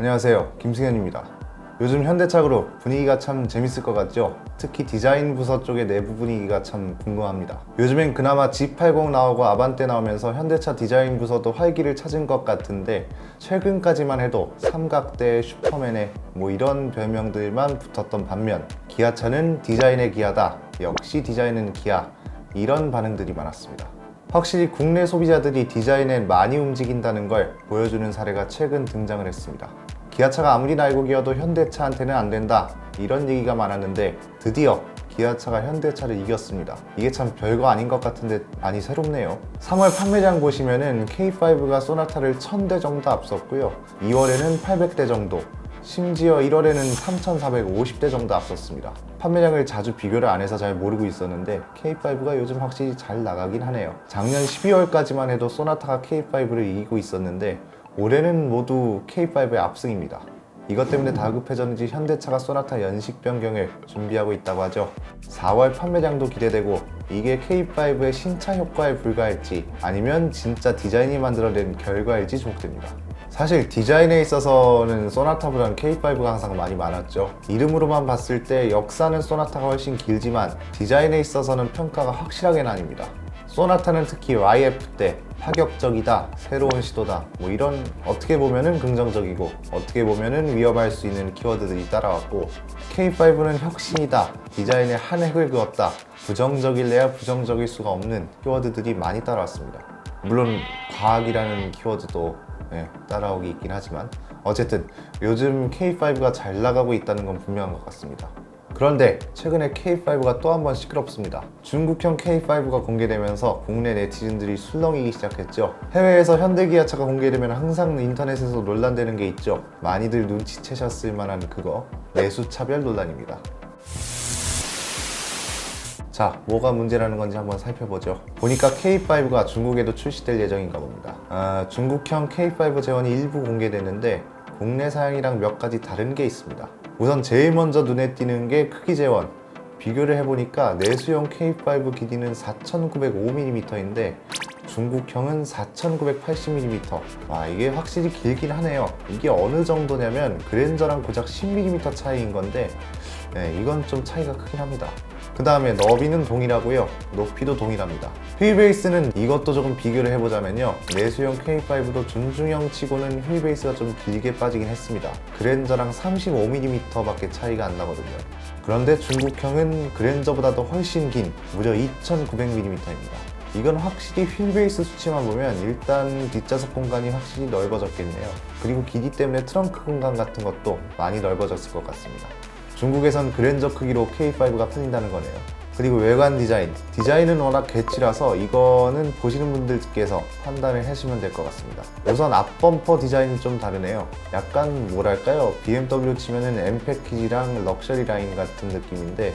안녕하세요, 김승현입니다. 요즘 현대차그룹 분위기가 참 재밌을 것 같죠? 특히 디자인 부서 쪽의 내부 분위기가 참 궁금합니다. 요즘엔 그나마 G80 나오고 아반떼 나오면서 현대차 디자인 부서도 활기를 찾은 것 같은데, 최근까지만 해도 삼각대, 슈퍼맨의 이런 별명들만 붙었던 반면, 기아차는 디자인의 기아다, 역시 디자인은 기아, 이런 반응들이 많았습니다. 확실히 국내 소비자들이 디자인에 많이 움직인다는 걸 보여주는 사례가 최근 등장을 했습니다. 기아차가 아무리 날고 기어도 현대차한테는 안 된다, 이런 얘기가 많았는데 드디어 기아차가 현대차를 이겼습니다. 이게 참 별거 아닌 것 같은데 많이 새롭네요. 3월 판매량 보시면은 K5가 소나타를 1000대 정도 앞섰고요, 2월에는 800대 정도, 심지어 1월에는 3450대 정도 앞섰습니다. 판매량을 자주 비교를 안 해서 잘 모르고 있었는데 K5가 요즘 확실히 잘 나가긴 하네요. 작년 12월까지만 해도 소나타가 K5를 이기고 있었는데 올해는 모두 K5의 압승입니다. 이것 때문에 다급해졌는지 현대차가 소나타 연식 변경을 준비하고 있다고 하죠. 4월 판매량도 기대되고, 이게 K5의 신차 효과에 불과할지 아니면 진짜 디자인이 만들어낸 결과일지 주목됩니다. 사실 디자인에 있어서는 소나타보다는 K5가 항상 많이 많았죠. 이름으로만 봤을 때 역사는 소나타가 훨씬 길지만 디자인에 있어서는 평가가 확실하게 나뉩니다. 소나타는 특히 YF 때 파격적이다, 새로운 시도다, 이런 어떻게 보면은 긍정적이고 어떻게 보면은 위협할 수 있는 키워드들이 따라왔고, K5는 혁신이다, 디자인에 한 획을 그었다, 부정적일래야 부정적일 수가 없는 키워드들이 많이 따라왔습니다. 물론 과학이라는 키워드도 따라오기 있긴 하지만, 어쨌든 요즘 K5가 잘 나가고 있다는 건 분명한 것 같습니다. 그런데 최근에 K5가 또 한 번 시끄럽습니다. 중국형 K5가 공개되면서 국내 네티즌들이 술렁이기 시작했죠. 해외에서 현대기아차가 공개되면 항상 인터넷에서 논란되는 게 있죠. 많이들 눈치채셨을 만한 그거, 내수차별 논란입니다. 자, 뭐가 문제라는 건지 한번 살펴보죠. 보니까 K5가 중국에도 출시될 예정인가 봅니다. 중국형 K5 재원이 일부 공개되는데 국내 사양이랑 몇 가지 다른 게 있습니다. 우선 제일 먼저 눈에 띄는 게 크기 재원. 비교를 해보니까 내수형 K5 길이는 4905mm인데 중국형은 4980mm. 이게 확실히 길긴 하네요. 이게 어느 정도냐면 그랜저랑 고작 10mm 차이인 건데, 이건 좀 차이가 크긴 합니다. 그 다음에 너비는 동일하고요, 높이도 동일합니다. 휠베이스는 이것도 조금 비교를 해보자면요, 내수형 K5도 준중형 치고는 휠베이스가 좀 길게 빠지긴 했습니다. 그랜저랑 35mm 밖에 차이가 안 나거든요. 그런데 중국형은 그랜저보다도 훨씬 긴 무려 2900mm입니다. 이건 확실히 휠베이스 수치만 보면 일단 뒷좌석 공간이 확실히 넓어졌겠네요. 그리고 길이 때문에 트렁크 공간 같은 것도 많이 넓어졌을 것 같습니다. 중국에선 그랜저 크기로 K5가 팔린다는 거네요. 그리고 외관 디자인은 워낙 개치라서 이거는 보시는 분들께서 판단을 해주시면 될 것 같습니다. 우선 앞범퍼 디자인이 좀 다르네요. 약간 뭐랄까요, BMW 치면은 M 패키지랑 럭셔리 라인 같은 느낌인데,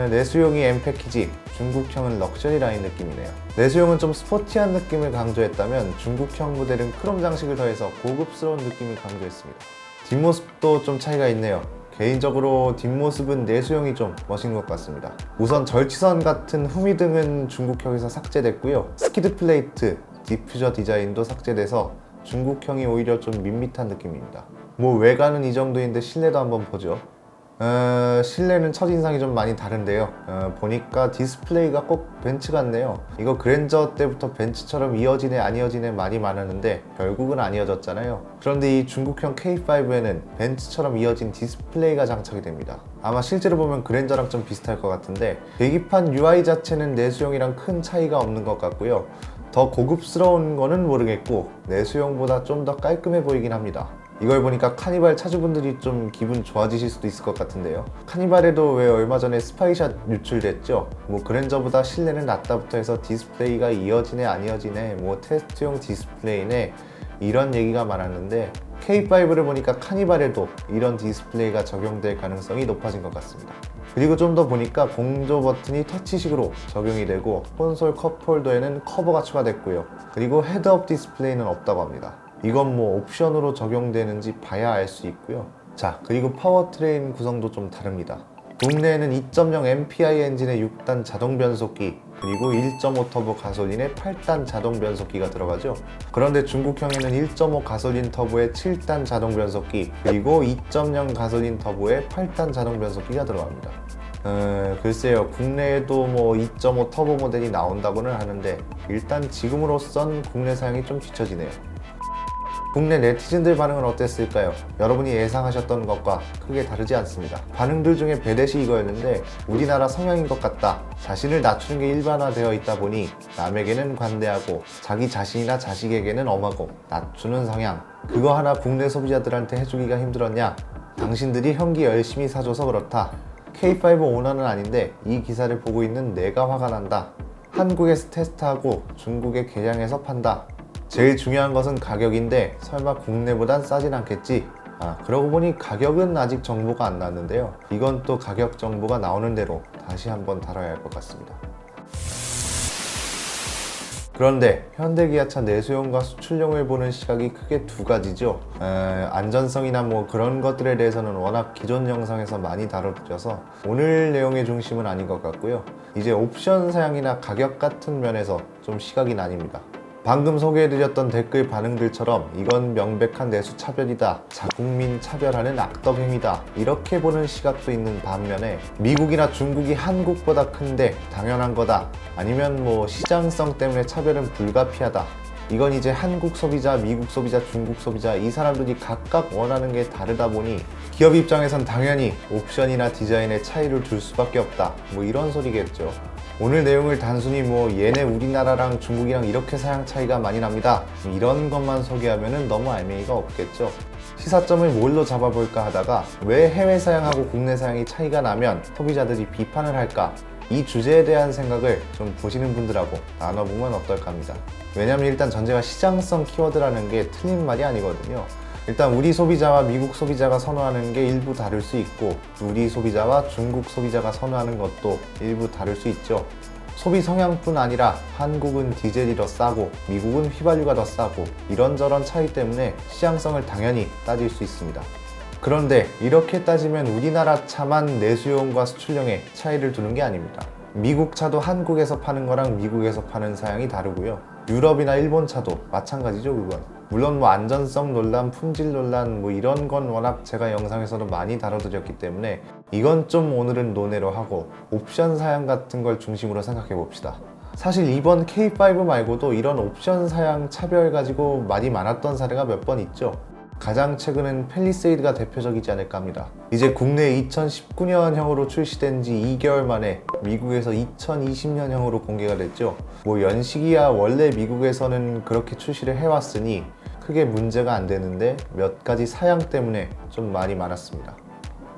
내수용이 M 패키지, 중국형은 럭셔리 라인 느낌이네요. 내수용은 좀 스포티한 느낌을 강조했다면 중국형 모델은 크롬 장식을 더해서 고급스러운 느낌을 강조했습니다. 뒷모습도 좀 차이가 있네요. 개인적으로 뒷모습은 내수형이 좀 멋진 것 같습니다. 우선 절취선 같은 후미등은 중국형에서 삭제됐고요, 스키드 플레이트, 디퓨저 디자인도 삭제돼서 중국형이 오히려 좀 밋밋한 느낌입니다. 외관은 이 정도인데 실내도 한번 보죠. 실내는 첫인상이 좀 많이 다른데요. 보니까 디스플레이가 꼭 벤츠 같네요. 이거 그랜저 때부터 벤츠처럼 이어지네 안 이어지네 많이 많았는데 결국은 안 이어졌잖아요. 그런데 이 중국형 K5에는 벤츠처럼 이어진 디스플레이가 장착이 됩니다. 아마 실제로 보면 그랜저랑 좀 비슷할 것 같은데, 계기판 UI 자체는 내수형이랑 큰 차이가 없는 것 같고요, 더 고급스러운 거는 모르겠고 내수형보다 좀 더 깔끔해 보이긴 합니다. 이걸 보니까 카니발 차주분들이 좀 기분 좋아지실 수도 있을 것 같은데요. 카니발에도 왜 얼마 전에 스파이샷 유출됐죠? 그랜저보다 실내는 낫다부터 해서 디스플레이가 이어지네 안 이어지네, 테스트용 디스플레이네, 이런 얘기가 많았는데 K5를 보니까 카니발에도 이런 디스플레이가 적용될 가능성이 높아진 것 같습니다. 그리고 좀 더 보니까 공조 버튼이 터치식으로 적용이 되고, 콘솔 컵홀더에는 커버가 추가됐고요, 그리고 헤드업 디스플레이는 없다고 합니다. 이건 옵션으로 적용되는지 봐야 알 수 있고요. 자, 그리고 파워트레인 구성도 좀 다릅니다. 국내에는 2.0 MPI 엔진의 6단 자동 변속기, 그리고 1.5 터보 가솔린에 8단 자동 변속기가 들어가죠. 그런데 중국형에는 1.5 가솔린 터보에 7단 자동 변속기, 그리고 2.0 가솔린 터보에 8단 자동 변속기가 들어갑니다. 글쎄요, 국내에도 뭐 2.5 터보 모델이 나온다고는 하는데 일단 지금으로선 국내 사양이 좀 뒤처지네요. 국내 네티즌들 반응은 어땠을까요? 여러분이 예상하셨던 것과 크게 다르지 않습니다. 반응들 중에 배댓이 이거였는데, 우리나라 성향인 것 같다, 자신을 낮추는 게 일반화되어 있다 보니 남에게는 관대하고 자기 자신이나 자식에게는 엄하고 낮추는 성향, 그거 하나 국내 소비자들한테 해주기가 힘들었냐? 당신들이 현기 열심히 사줘서 그렇다. K5 오너는 아닌데 이 기사를 보고 있는 내가 화가 난다. 한국에서 테스트하고 중국에 개량해서 판다. 제일 중요한 것은 가격인데 설마 국내보단 싸진 않겠지? 그러고 보니 가격은 아직 정보가 안 나왔는데요. 이건 또 가격 정보가 나오는 대로 다시 한번 다뤄야 할 것 같습니다. 그런데 현대기아차 내수용과 수출용을 보는 시각이 크게 두 가지죠. 안전성이나 뭐 그런 것들에 대해서는 워낙 기존 영상에서 많이 다뤄져서 오늘 내용의 중심은 아닌 것 같고요. 이제 옵션 사양이나 가격 같은 면에서 좀 시각이 나뉩니다. 방금 소개해드렸던 댓글 반응들처럼 이건 명백한 내수 차별이다, 자국민 차별하는 악덕 행위다, 이렇게 보는 시각도 있는 반면에 미국이나 중국이 한국보다 큰데 당연한 거다, 아니면 뭐 시장성 때문에 차별은 불가피하다, 이건 이제 한국 소비자, 미국 소비자, 중국 소비자 이 사람들이 각각 원하는 게 다르다 보니 기업 입장에선 당연히 옵션이나 디자인에 차이를 줄 수밖에 없다, 뭐 이런 소리겠죠. 오늘 내용을 단순히 뭐 얘네 우리나라랑 중국이랑 이렇게 사양 차이가 많이 납니다, 이런 것만 소개하면 너무 알맹이가 없겠죠. 시사점을 뭘로 잡아볼까 하다가 왜 해외 사양하고 국내 사양이 차이가 나면 소비자들이 비판을 할까, 이 주제에 대한 생각을 좀 보시는 분들하고 나눠보면 어떨까 합니다. 왜냐면 일단 전제가 시장성 키워드라는 게 틀린 말이 아니거든요. 일단 우리 소비자와 미국 소비자가 선호하는 게 일부 다를 수 있고, 우리 소비자와 중국 소비자가 선호하는 것도 일부 다를 수 있죠. 소비 성향뿐 아니라 한국은 디젤이 더 싸고 미국은 휘발유가 더 싸고 이런저런 차이 때문에 시장성을 당연히 따질 수 있습니다. 그런데 이렇게 따지면 우리나라 차만 내수용과 수출용에 차이를 두는 게 아닙니다. 미국 차도 한국에서 파는 거랑 미국에서 파는 사양이 다르고요. 유럽이나 일본 차도 마찬가지죠, 그건. 물론 뭐 안전성 논란, 품질 논란 뭐 이런 건 워낙 제가 영상에서도 많이 다뤄드렸기 때문에 이건 좀 오늘은 논외로 하고 옵션 사양 같은 걸 중심으로 생각해 봅시다. 사실 이번 K5 말고도 이런 옵션 사양 차별 가지고 많이 많았던 사례가 몇 번 있죠. 가장 최근은 팰리세이드가 대표적이지 않을까 합니다. 이제 국내 2019년형으로 출시된 지 2개월 만에 미국에서 2020년형으로 공개가 됐죠. 뭐 연식이야 원래 미국에서는 그렇게 출시를 해왔으니 크게 문제가 안 되는데 몇 가지 사양 때문에 좀 많이 많았습니다.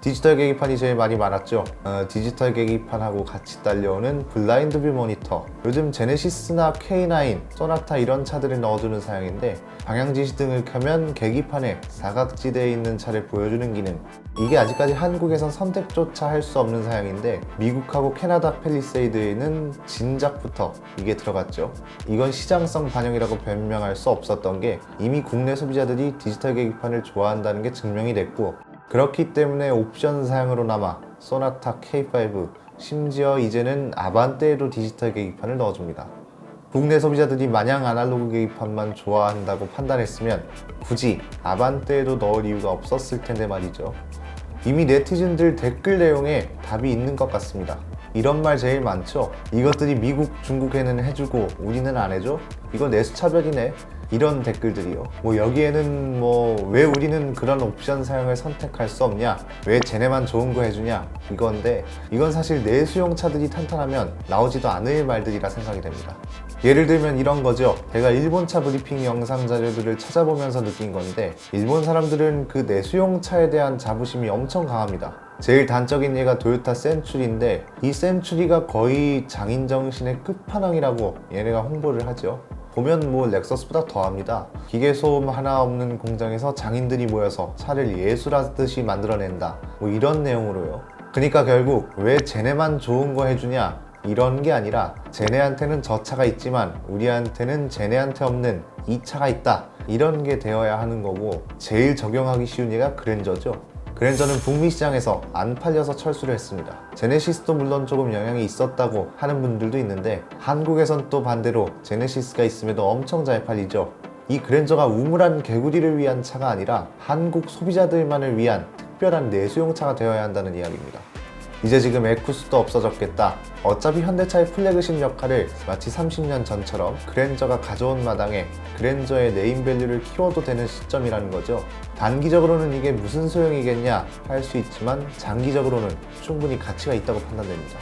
디지털 계기판이 제일 많이 많았죠. 디지털 계기판하고 같이 딸려오는 블라인드 뷰 모니터, 요즘 제네시스나 K9, 소나타 이런 차들을 넣어주는 사양인데 방향지시 등을 켜면 계기판에 사각지대에 있는 차를 보여주는 기능, 이게 아직까지 한국에선 선택조차 할 수 없는 사양인데 미국하고 캐나다 팰리세이드에는 진작부터 이게 들어갔죠. 이건 시장성 반영이라고 변명할 수 없었던 게 이미 국내 소비자들이 디지털 계기판을 좋아한다는 게 증명이 됐고, 그렇기 때문에 옵션 사양으로나마 소나타 K5, 심지어 이제는 아반떼에도 디지털 계기판을 넣어줍니다. 국내 소비자들이 마냥 아날로그 계기판만 좋아한다고 판단했으면 굳이 아반떼에도 넣을 이유가 없었을 텐데 말이죠. 이미 네티즌들 댓글 내용에 답이 있는 것 같습니다. 이런 말 제일 많죠. 이것들이 미국, 중국에는 해주고 우리는 안 해줘? 이거 내수차별이네. 이런 댓글들이요. 뭐 여기에는 뭐 왜 우리는 그런 옵션 사양을 선택할 수 없냐, 왜 쟤네만 좋은 거 해주냐, 이건데 이건 사실 내수용 차들이 탄탄하면 나오지도 않을 말들이라 생각이 됩니다. 예를 들면 이런 거죠. 제가 일본차 브리핑 영상 자료들을 찾아보면서 느낀 건데 일본 사람들은 그 내수용 차에 대한 자부심이 엄청 강합니다. 제일 단적인 예가 토요타 센츄리인데 이 센츄리가 거의 장인정신의 끝판왕이라고 얘네가 홍보를 하죠. 보면 뭐 렉서스보다 더합니다. 기계소음 하나 없는 공장에서 장인들이 모여서 차를 예술하듯이 만들어낸다, 뭐 이런 내용으로요. 그러니까 결국 왜 쟤네만 좋은 거 해주냐, 이런 게 아니라 쟤네한테는 저 차가 있지만 우리한테는 쟤네한테 없는 이 차가 있다, 이런 게 되어야 하는 거고, 제일 적용하기 쉬운 예가 그랜저죠. 그랜저는 북미 시장에서 안 팔려서 철수를 했습니다. 제네시스도 물론 조금 영향이 있었다고 하는 분들도 있는데 한국에선 또 반대로 제네시스가 있음에도 엄청 잘 팔리죠. 이 그랜저가 우물한 개구리를 위한 차가 아니라 한국 소비자들만을 위한 특별한 내수용차가 되어야 한다는 이야기입니다. 이제 지금 에쿠스도 없어졌겠다. 어차피 현대차의 플래그십 역할을 마치 30년 전처럼 그랜저가 가져온 마당에 그랜저의 네임밸류를 키워도 되는 시점이라는 거죠. 단기적으로는 이게 무슨 소용이겠냐 할 수 있지만 장기적으로는 충분히 가치가 있다고 판단됩니다.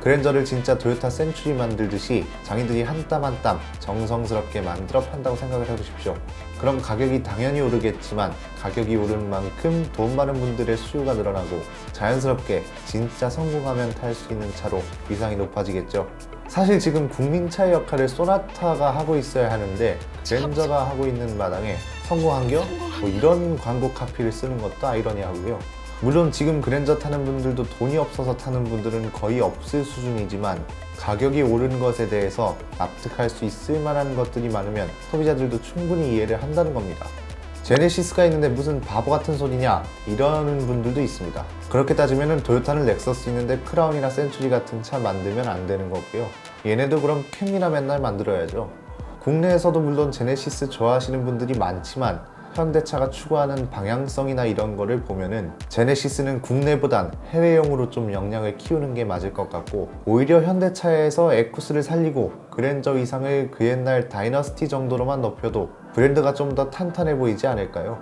그랜저를 진짜 토요타 센츄리 만들듯이 장인들이 한 땀 한 땀 정성스럽게 만들어 판다고 생각을 해보십시오. 그럼 가격이 당연히 오르겠지만 가격이 오른 만큼 돈 많은 분들의 수요가 늘어나고 자연스럽게 진짜 성공하면 탈 수 있는 차로 위상이 높아지겠죠. 사실 지금 국민차의 역할을 소나타가 하고 있어야 하는데 그랜저가 하고 있는 마당에 성공한겨? 뭐 이런 광고 카피를 쓰는 것도 아이러니하고요. 물론 지금 그랜저 타는 분들도 돈이 없어서 타는 분들은 거의 없을 수준이지만 가격이 오른 것에 대해서 납득할 수 있을 만한 것들이 많으면 소비자들도 충분히 이해를 한다는 겁니다. 제네시스가 있는데 무슨 바보 같은 소리냐 이러는 분들도 있습니다. 그렇게 따지면 토요타는 렉서스 있는데 크라운이나 센츄리 같은 차 만들면 안 되는 거고요. 얘네도 그럼 캠이나 맨날 만들어야죠. 국내에서도 물론 제네시스 좋아하시는 분들이 많지만 현대차가 추구하는 방향성이나 이런 거를 보면은 제네시스는 국내보단 해외용으로 좀 역량을 키우는 게 맞을 것 같고 오히려 현대차에서 에쿠스를 살리고 그랜저 이상을 그 옛날 다이너스티 정도로만 높여도 브랜드가 좀 더 탄탄해 보이지 않을까요?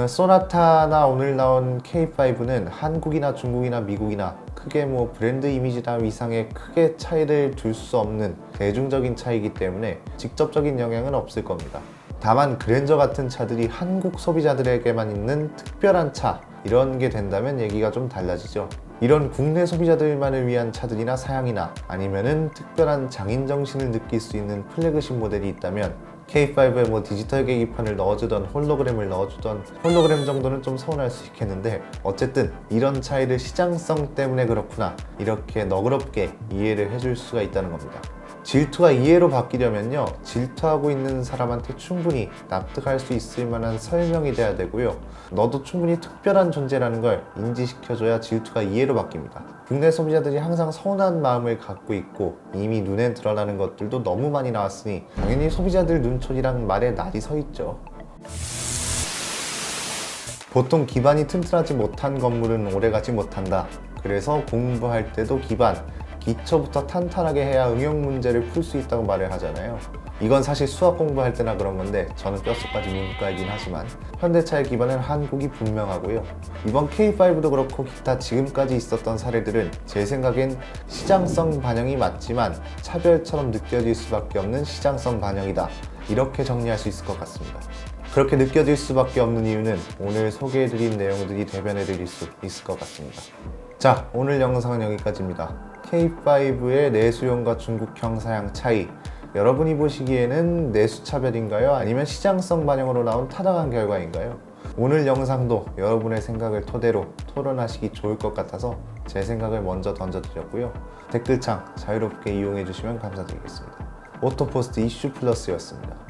소나타나 오늘 나온 K5는 한국이나 중국이나 미국이나 크게 뭐 브랜드 이미지나 위상에 크게 차이를 둘 수 없는 대중적인 차이기 때문에 직접적인 영향은 없을 겁니다. 다만 그랜저 같은 차들이 한국 소비자들에게만 있는 특별한 차 이런 게 된다면 얘기가 좀 달라지죠. 이런 국내 소비자들만을 위한 차들이나 사양이나 아니면은 특별한 장인 정신을 느낄 수 있는 플래그십 모델이 있다면 K5에 뭐 디지털 계기판을 넣어주던 홀로그램을 넣어주던 홀로그램 정도는 좀 서운할 수 있겠는데 어쨌든 이런 차이를 시장성 때문에 그렇구나 이렇게 너그럽게 이해를 해줄 수가 있다는 겁니다. 질투가 이해로 바뀌려면요 질투하고 있는 사람한테 충분히 납득할 수 있을 만한 설명이 돼야 되고요 너도 충분히 특별한 존재라는 걸 인지시켜줘야 질투가 이해로 바뀝니다. 국내 소비자들이 항상 서운한 마음을 갖고 있고 이미 눈에 드러나는 것들도 너무 많이 나왔으니 당연히 소비자들 눈초리랑 말에 날이 서 있죠. 보통 기반이 튼튼하지 못한 건물은 오래가지 못한다. 그래서 공부할 때도 기초부터 탄탄하게 해야 응용 문제를 풀 수 있다고 말을 하잖아요. 이건 사실 수학 공부할 때나 그런 건데 저는 뼛속까지 문과이긴 하지만 현대차의 기반은 한국이 분명하고요. 이번 K5도 그렇고 기타 지금까지 있었던 사례들은 제 생각엔 시장성 반영이 맞지만 차별처럼 느껴질 수밖에 없는 시장성 반영이다. 이렇게 정리할 수 있을 것 같습니다. 그렇게 느껴질 수밖에 없는 이유는 오늘 소개해드린 내용들이 대변해드릴 수 있을 것 같습니다. 자, 오늘 영상은 여기까지입니다. K5의 내수용과 중국형 사양 차이 여러분이 보시기에는 내수차별인가요? 아니면 시장성 반영으로 나온 타당한 결과인가요? 오늘 영상도 여러분의 생각을 토대로 토론하시기 좋을 것 같아서 제 생각을 먼저 던져드렸고요. 댓글창 자유롭게 이용해 주시면 감사드리겠습니다. 오토포스트 이슈 플러스였습니다.